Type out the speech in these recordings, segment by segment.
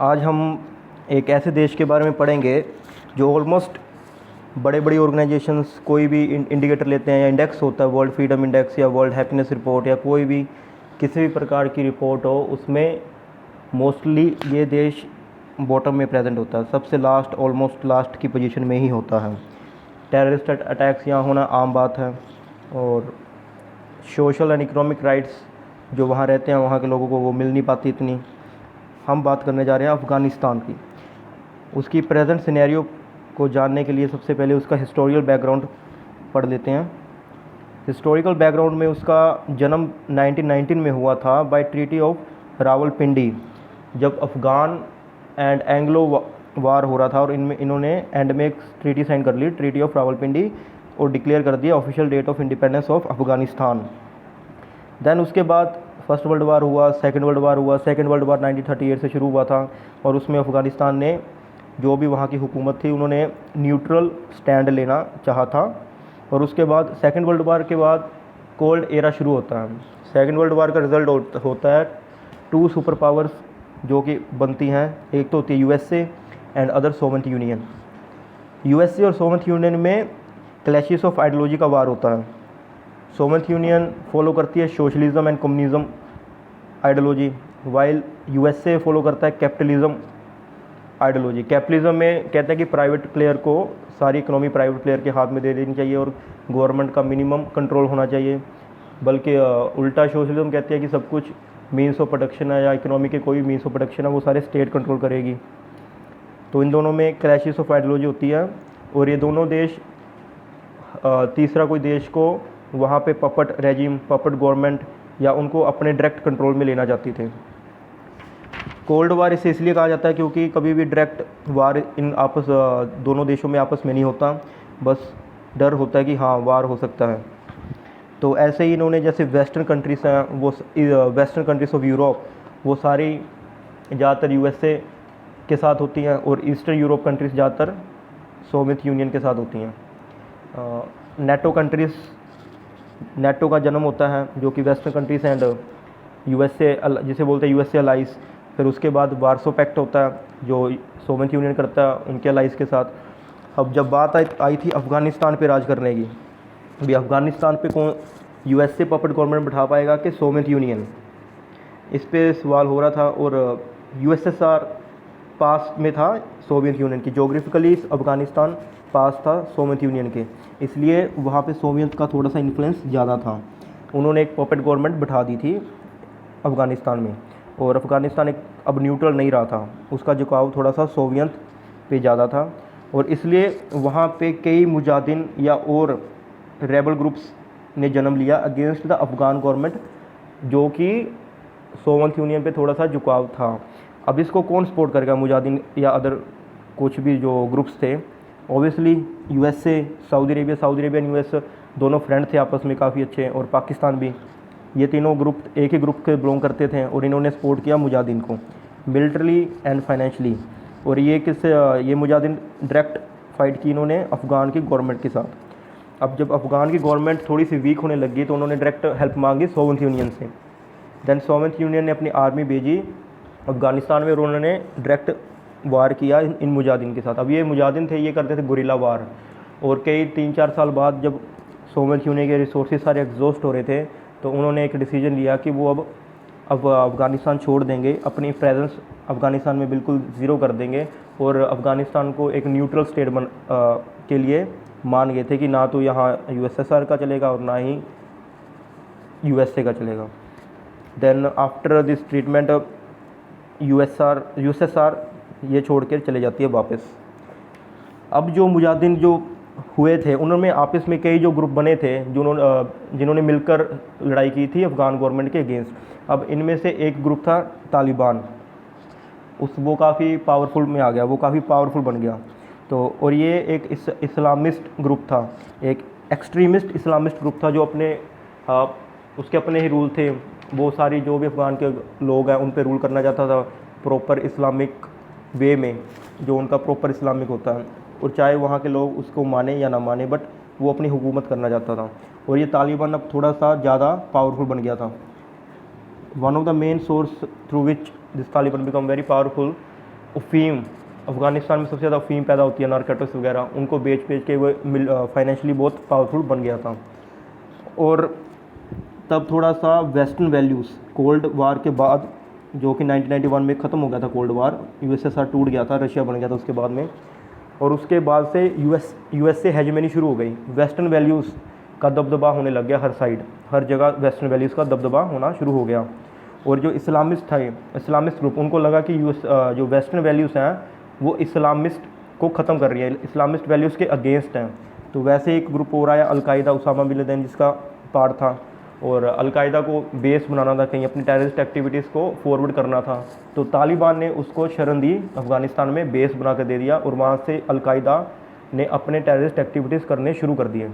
आज हम एक ऐसे देश के बारे में पढ़ेंगे जो ऑलमोस्ट बड़े बड़ी ऑर्गेनाइजेशंस कोई भी इंडिकेटर लेते हैं या इंडेक्स होता है, वर्ल्ड फ्रीडम इंडेक्स या वर्ल्ड हैप्पीनेस रिपोर्ट या कोई भी किसी भी प्रकार की रिपोर्ट हो, उसमें मोस्टली ये देश बॉटम में प्रेजेंट होता है, सबसे लास्ट, ऑलमोस्ट लास्ट की पोजीशन में ही होता है। टेररिस्ट अटैक्स यहाँ होना आम बात है, और सोशल एंड इकोनॉमिक राइट्स जो वहाँ रहते हैं वहाँ के लोगों को वो मिल नहीं पाती इतनी। हम बात करने जा रहे हैं अफ़गानिस्तान की। उसकी प्रेजेंट सिनेरियो को जानने के लिए सबसे पहले उसका हिस्टोरिकल बैकग्राउंड पढ़ लेते हैं। हिस्टोरिकल बैकग्राउंड में उसका जन्म 1919 में हुआ था बाय ट्रीटी ऑफ रावलपिंडी, जब अफ़गान एंड एंग्लो वार हो रहा था, और इनमें इन्होंने एंड में एक ट्रीटी साइन कर ली, ट्रीटी ऑफ रावलपिंडी, और डिक्लेयर कर दिया official date of independence of Afghanistan. Then उसके बाद फर्स्ट वर्ल्ड वार हुआ, सेकंड वर्ल्ड वार हुआ। सेकंड वर्ल्ड वार 1938 से शुरू हुआ था, और उसमें अफ़गानिस्तान ने, जो भी वहाँ की हुकूमत थी, उन्होंने न्यूट्रल स्टैंड लेना चाहा था। और उसके बाद सेकंड वर्ल्ड वार के बाद कोल्ड एरा शुरू होता है। सेकंड वर्ल्ड वार का रिज़ल्ट होता है टू सुपर पावर्स जो कि बनती हैं, एक तो होती है USA and other Soviet union. USA और सोवियत यूनियन में क्लैशेस ऑफ आइडियोलॉजी का वार होता है। सोवियत यूनियन फॉलो करती है socialism and communism ideology, while USA follow करता है कैपिटलिज्म आइडियोलॉजी। कैपिटलिज्म में कहते हैं कि प्राइवेट प्लेयर को सारी इकोनॉमी प्राइवेट प्लेयर के हाथ में दे देनी चाहिए और गवर्नमेंट का मिनिमम कंट्रोल होना चाहिए। बल्कि उल्टा सोशलिज्म कहती है कि सब कुछ मीन्स ऑफ प्रोडक्शन है या इकोनॉमी के कोई मीन्स ऑफ प्रोडक्शन है वो सारे स्टेट कंट्रोल करेगी। तो इन दोनों में क्लैशेस ऑफ आइडियोलॉजी होती है, और ये दोनों देश तीसरा कोई देश को वहाँ पे पपट रेजिम, पपट गवर्नमेंट या उनको अपने डायरेक्ट कंट्रोल में लेना चाहती थे। कोल्ड वार इसे इसलिए कहा जाता है क्योंकि कभी भी डायरेक्ट वार इन आपस दोनों देशों में आपस में नहीं होता, बस डर होता है कि हाँ वार हो सकता है। तो ऐसे ही इन्होंने, जैसे वेस्टर्न कंट्रीज़ हैं, वो वेस्टर्न कंट्रीज़ ऑफ यूरोप, वो सारी ज़्यादातर यूएसए के साथ होती हैं, और ईस्टर्न यूरोप कंट्रीज़ ज़्यादातर सोवियत यूनियन के साथ होती हैं। नेटो कंट्रीज़, नेटो का जन्म होता है जो कि वेस्टर्न कंट्रीज़ एंड यूएसए, जिसे बोलते हैं यूएसए अलाइज। फिर उसके बाद वार्सो पैक्ट होता है जो सोवियत यूनियन करता है उनके अलाइज के साथ। अब जब बात आई थी अफ़गानिस्तान पे राज करने की, अभी अफ़गानिस्तान पे कौन यूएसए पपट गवर्नमेंट बैठा पाएगा कि सोवियत यूनियन, इस पे सवाल हो रहा था। और यूएसएसआर पास में था सोवियत यूनियन की, जोग्राफिकली अफ़गानिस्तान पास था सोवियत यूनियन के, इसलिए वहाँ पे सोवियत का थोड़ा सा इन्फ्लुएंस ज़्यादा था। उन्होंने एक पपेट गवर्नमेंट बिठा दी थी अफ़गानिस्तान में, और अफ़गानिस्तान एक अब न्यूट्रल नहीं रहा था, उसका झुकाव थोड़ा सा सोवियत पे ज़्यादा था, और इसलिए वहाँ पे कई मुजाहिदीन या और रेबल ग्रुप्स ने जन्म लिया अगेंस्ट द अफ़गान गवर्नमेंट, जो कि सोवियत यूनियन पे थोड़ा सा झुकाव था। अब इसको कौन सपोर्ट करेगा, मुजाहिदीन या अदर कुछ भी जो ग्रुप्स थे? Obviously USA, Saudi Arabia and US दोनों फ्रेंड थे आपस में काफ़ी अच्छे, और पाकिस्तान भी। ये तीनों ग्रुप एक ही ग्रुप के बिलोंग करते थे, और इन्होंने सपोर्ट किया मुजाहिदीन को मिलिट्रली एंड फाइनेंशली। और ये मुजाहिदीन डायरेक्ट फाइट की इन्होंने अफ़गान की गवर्नमेंट के साथ। अब जब अफ़गान की गवर्नमेंट थोड़ी सी वीक होने लगी तो उन्होंने डायरेक्ट हेल्प मांगी सोवियत यूनियन से। दैन सोवियत यूनियन ने अपनी आर्मी भेजी अफ़गानिस्तान में, और उन्होंने डायरेक्ट वार किया इन मुजाहिदीन के साथ। अब ये मुजाहिदीन थे, ये करते थे गुरिल्ला वार, और कई 3-4 साल बाद जब सोवियत यूनियन के रिसोर्सेज सारे एग्जॉस्ट हो रहे थे, तो उन्होंने एक डिसीजन लिया कि वो अब अफ़गानिस्तान छोड़ देंगे, अपनी प्रेजेंस अफ़गानिस्तान में बिल्कुल ज़ीरो कर देंगे, और अफ़गानिस्तान को एक न्यूट्रल स्टेट के लिए मान गए थे कि ना तो यहाँ यूएसएसआर का चलेगा और ना ही यूएसए का चलेगा। Then after this treatment USSR ये छोड़ कर चले जाती है वापस। अब जो मुजाहिदीन जो हुए थे उन्होंने आपस में कई जो ग्रुप बने थे जिन्होंने मिलकर लड़ाई की थी अफ़गान गवर्नमेंट के अगेंस्ट। अब इनमें से एक ग्रुप था तालिबान, वो काफ़ी पावरफुल में आ गया, वो काफ़ी पावरफुल बन गया। तो और ये एक इस्लामिस्ट ग्रुप था, एक एक्सट्रीमिस्ट इस्लामिस्ट ग्रुप था जो उसके अपने ही रूल थे। वो सारी जो भी अफ़गान के लोग हैं उन पर रूल करना चाहता था प्रॉपर इस्लामिक वे में, जो उनका प्रॉपर इस्लामिक होता है, और चाहे वहाँ के लोग उसको माने या ना माने, बट वो अपनी हुकूमत करना चाहता था। और ये तालिबान अब थोड़ा सा ज़्यादा पावरफुल बन गया था। One of the main source through which this Taliban become very powerful अफीम, अफ़गानिस्तान में सबसे ज़्यादा अफीम पैदा होती है, नारकोटिक्स वगैरह, उनको बेच बेच के वो फाइनेंशियली बहुत पावरफुल बन गया था। और तब थोड़ा सा वेस्टर्न वैल्यूज़ कोल्ड वार के बाद, जो कि 1991 में ख़त्म हो गया था कोल्ड वार, यूएसएसआर टूट गया था, रशिया बन गया था उसके बाद में, और उसके बाद से यूएस से हेजेमनी शुरू हो गई। वेस्टर्न वैल्यूज़ का दबदबा होने लग गया, हर साइड, हर जगह वेस्टर्न वैल्यूज़ का दबदबा होना शुरू हो गया। और जो इस्लामिस्ट थे, इस्लामिस्ट ग्रुप, उनको लगा कि जो वेस्टर्न वैल्यूज़ हैं वो इस्लामिस्ट को ख़त्म कर रही है, इस्लामिस्ट वैल्यूज़ के अगेंस्ट हैं। तो वैसे एक ग्रुप हो रहा है अलकायदा, उसामा बिन लादेन जिसका पार्ट था, और अलकायदा को बेस बनाना था, कहीं अपनी टेररिस्ट एक्टिविटीज़ को फॉरवर्ड करना था। तो तालिबान ने उसको शरण दी, अफ़गानिस्तान में बेस बना कर दे दिया, और वहाँ से अलकायदा ने अपने टेररिस्ट एक्टिविटीज़ करने शुरू कर दिए।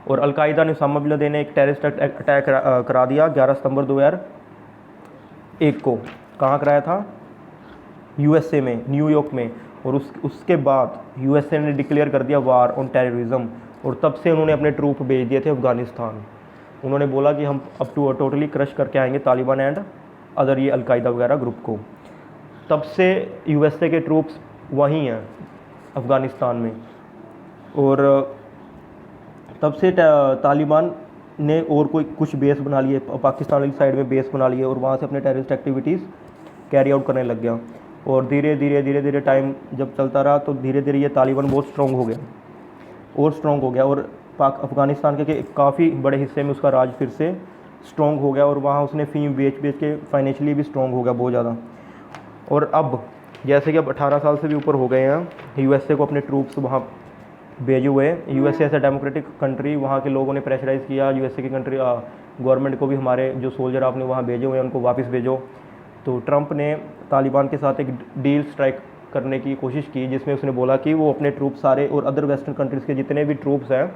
और अलकायदा ने, उसामा बिन लादेन ने एक टेररिस्ट अटैक करा दिया 11 सितंबर 2001 को। कहाँ कराया था? यूएसए में, न्यूयॉर्क में। और उसके बाद यूएसए ने डिक्लेयर कर दिया वार ऑन टेररिज्म, और तब से उन्होंने अपने ट्रूप भेज दिए थे अफ़गानिस्तान। उन्होंने बोला कि हम अब टोटली क्रश करके आएंगे तालिबान एंड अदर ये अलकायदा वगैरह ग्रुप को। तब से यूएसए के ट्रूप्स वहीं हैं अफ़गानिस्तान में। और तब से तालिबान ने और कोई कुछ बेस बना लिए, पाकिस्तान वाली साइड में बेस बना लिए, और वहाँ से अपने टेररिस्ट एक्टिविटीज़ कैरी आउट करने लग गया। और धीरे धीरे टाइम जब चलता रहा, तो धीरे धीरे ये तालिबान बहुत स्ट्रॉन्ग हो गया, और स्ट्रॉन्ग हो गया, और अफ़गानिस्तान के काफ़ी बड़े हिस्से में उसका राज फिर से स्ट्रॉन्ग हो गया, और वहाँ उसने फ़ीम बेच के फाइनेंशियली भी स्ट्रॉन्ग हो गया बहुत ज़्यादा। और अब जैसे कि अब 18 साल से भी ऊपर हो गए हैं, यूएसए को अपने ट्रूप्स वहाँ भेजे हुए हैं। यूएसए ऐसा डेमोक्रेटिक कंट्री, वहाँ के लोगों ने प्रेशराइज़ किया यूएसए की कंट्री गवर्नमेंट को भी, हमारे जो सोल्जर आपने वहाँ भेजे हुए हैं उनको वापस भेजो। तो ट्रंप ने तालिबान के साथ एक डील स्ट्राइक करने की कोशिश की, जिसमें उसने बोला कि वो अपने ट्रूप सारे और अदर वेस्टर्न कंट्रीज़ के जितने भी ट्रूप्स हैं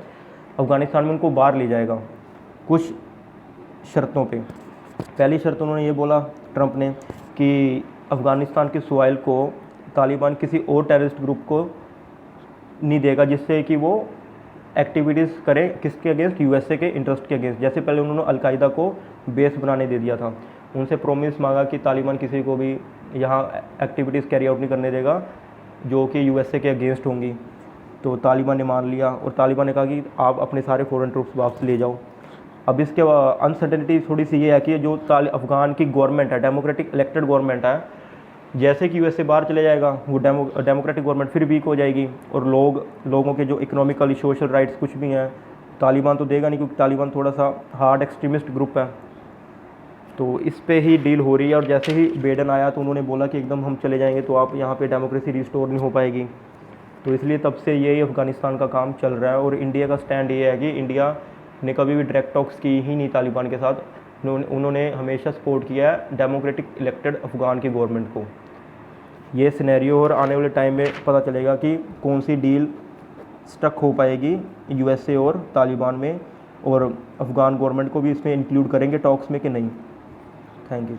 अफ़गानिस्तान में, उनको बाहर ले जाएगा कुछ शर्तों पे। पहली शर्त उन्होंने ये बोला, ट्रंप ने, कि अफ़गानिस्तान के सॉइल को तालिबान किसी और टेररिस्ट ग्रुप को नहीं देगा, जिससे कि वो एक्टिविटीज़ करें किसके अगेंस्ट? यूएसए के इंटरेस्ट के अगेंस्ट। जैसे पहले उन्होंने अलकायदा को बेस बनाने दे दिया था, उनसे प्रॉमिस मांगा कि तालिबान किसी को भी यहाँ एक्टिविटीज़ कैरी आउट नहीं करने देगा जो कि यूएसए के अगेंस्ट होंगी। तो तालिबान ने मान लिया, और तालिबान ने कहा कि आप अपने सारे फॉरेन ट्रूप्स वापस ले जाओ। अब इसके अनसर्टेनिटी थोड़ी सी ये है कि जो अफ़गान की गवर्नमेंट है, डेमोक्रेटिक इलेक्टेड गवर्नमेंट है, जैसे कि यूएसए बाहर चले जाएगा, वो डेमोक्रेटिक गवर्नमेंट फिर वीक हो जाएगी, और लोगों के जो इकोनॉमिकली सोशल राइट्स कुछ भी हैं तालिबान तो देगा नहीं, क्योंकि तालिबान थोड़ा सा हार्ड एक्सट्रीमिस्ट ग्रुप है। तो इस पे ही डील हो रही है। और जैसे ही बाइडेन आया तो उन्होंने बोला कि एकदम हम चले जाएंगे तो आप यहाँ पे डेमोक्रेसी रिस्टोर नहीं हो पाएगी। तो इसलिए तब से यही अफ़गानिस्तान का काम चल रहा है। और इंडिया का स्टैंड ये है कि इंडिया ने कभी भी डायरेक्ट टॉक्स की ही नहीं तालिबान के साथ, उन्होंने हमेशा सपोर्ट किया है डेमोक्रेटिक इलेक्टेड अफ़गान की गवर्नमेंट को। ये सिनेरियो और आने वाले टाइम में पता चलेगा कि कौन सी डील स्टक हो पाएगी यूएसए और तालिबान में, और अफ़गान गवर्नमेंट को भी इसमें इंक्लूड करेंगे टॉक्स में कि नहीं। Thank you.